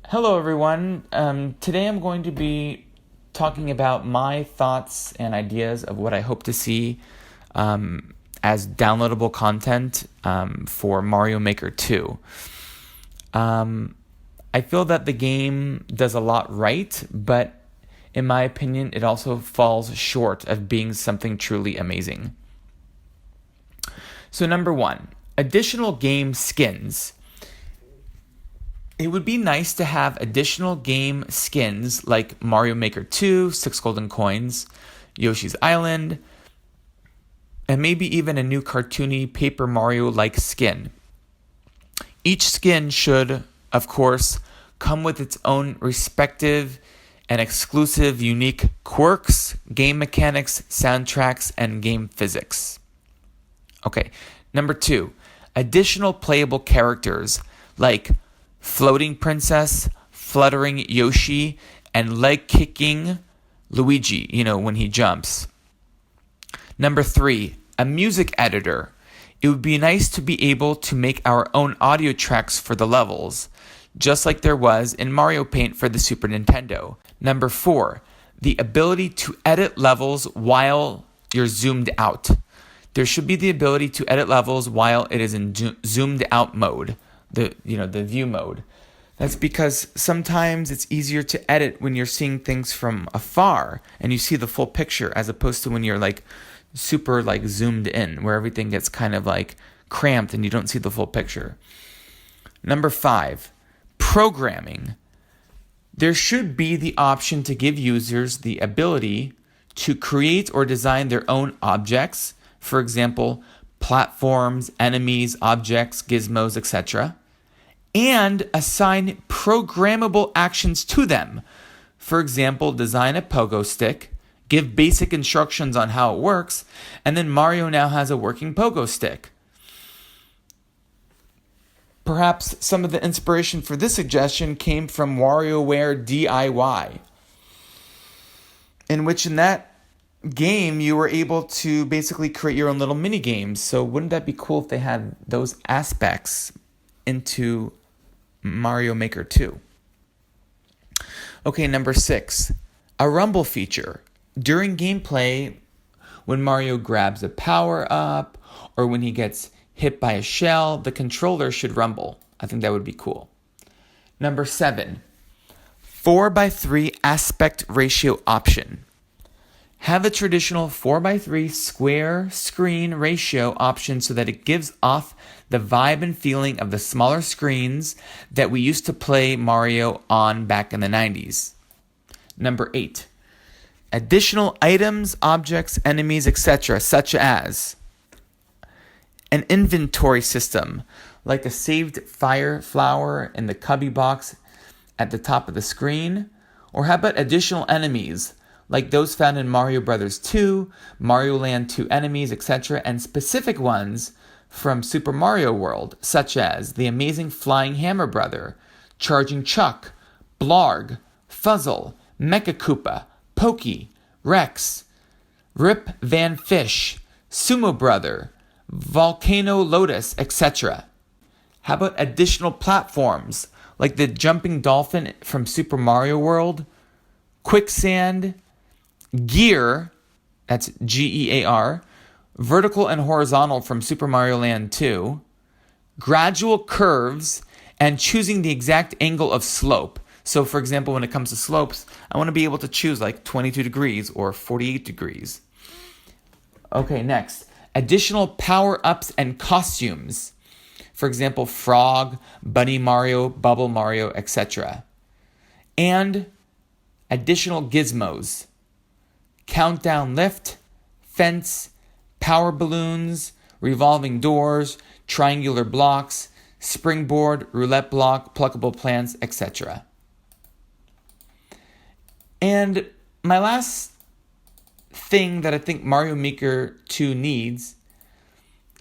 Hello, everyone. Today I'm going to be talking about my thoughts and ideas of what I hope to see as downloadable content for Mario Maker 2. I feel that the game does a lot right, but in my opinion, it also falls short of being something truly amazing. So, number one, additional game skins. It would be nice to have additional game skins like Mario Maker 2, 6 golden coins, Yoshi's Island, and maybe even a new cartoony Paper Mario-like skin. Each skin should, of course, come with its own respective and exclusive unique quirks, game mechanics, soundtracks, and game physics. Okay, number two, additional playable characters like Floating Princess, Fluttering Yoshi, and Leg Kicking Luigi, when he jumps. Number three, a music editor. It would be nice to be able to make our own audio tracks for the levels, just like there was in Mario Paint for the Super Nintendo. Number four, the ability to edit levels while you're zoomed out. There should be the ability to edit levels while it is in zoomed out mode. The view mode. That's because sometimes it's easier to edit when you're seeing things from afar and you see the full picture as opposed to when you're super zoomed in where everything gets kind of cramped and you don't see the full picture. Number five, programming. There should be the option to give users the ability to create or design their own objects, for example, platforms, enemies, objects, gizmos, etc., and assign programmable actions to them. For example, design a pogo stick, give basic instructions on how it works, and then Mario now has a working pogo stick. Perhaps some of the inspiration for this suggestion came from WarioWare DIY, in that game you were able to basically create your own little mini games. So wouldn't that be cool if they had those aspects into Mario Maker 2? Okay, number six, a rumble feature. During gameplay, when Mario grabs a power up or when he gets hit by a shell, the controller should rumble. I think that would be cool. Number seven, 4:3 aspect ratio option. Have a traditional 4:3 square screen ratio option so that it gives off the vibe and feeling of the smaller screens that we used to play Mario on back in the 90s. Number eight, additional items, objects, enemies, etc., such as an inventory system, like a saved fire flower in the cubby box at the top of the screen, or how about additional enemies, like those found in Mario Bros. 2, Mario Land 2 enemies, etc., and specific ones from Super Mario World, such as the amazing Flying Hammer Brother, Charging Chuck, Blarg, Fuzzle, Mecha Koopa, Pokey, Rex, Rip Van Fish, Sumo Brother, Volcano Lotus, etc. How about additional platforms, like the Jumping Dolphin from Super Mario World, Quicksand, Gear, that's Gear, vertical and horizontal from Super Mario Land 2, gradual curves, and choosing the exact angle of slope. So for example, when it comes to slopes, I want to be able to choose 22 degrees or 48 degrees. Okay, next, additional power-ups and costumes. For example, Frog, Bunny Mario, Bubble Mario, etc. And additional gizmos. Countdown lift, fence, power balloons, revolving doors, triangular blocks, springboard, roulette block, pluckable plants, etc. And my last thing that I think Mario Maker 2 needs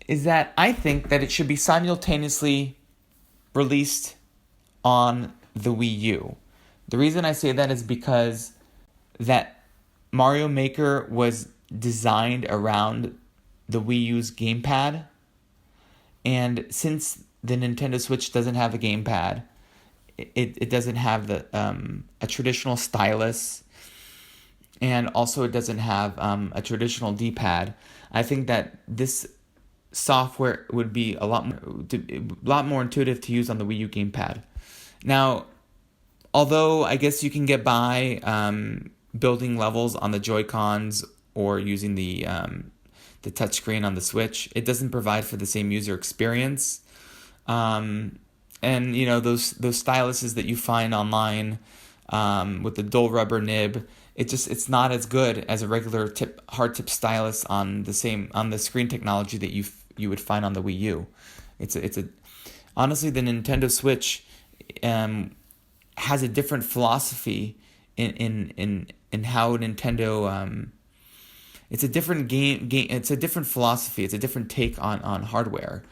is that I think that it should be simultaneously released on the Wii U. The reason I say that is because that Mario Maker was designed around the Wii U's gamepad, and since the Nintendo Switch doesn't have a gamepad, it doesn't have a traditional stylus, and also it doesn't have a traditional D-pad. I think that this software would be a lot more intuitive to use on the Wii U gamepad. Now, although I guess you can get by building levels on the Joy-Cons or using the touchscreen on the Switch, it doesn't provide for the same user experience. And those styluses that you find online with the dual rubber nib, it's not as good as a regular hard tip stylus on the screen technology that you would find on the Wii U. Honestly, the Nintendo Switch has a different philosophy in how Nintendo. It's a different game. It's a different philosophy. It's a different take on hardware.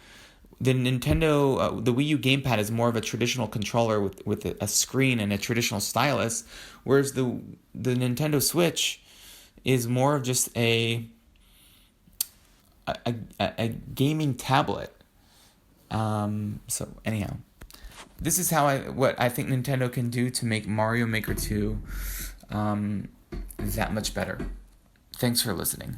The the Wii U gamepad is more of a traditional controller with a screen and a traditional stylus, whereas the Nintendo Switch is more of just a gaming tablet. So anyhow, this is what I think Nintendo can do to make Mario Maker 2 that much better. Thanks for listening.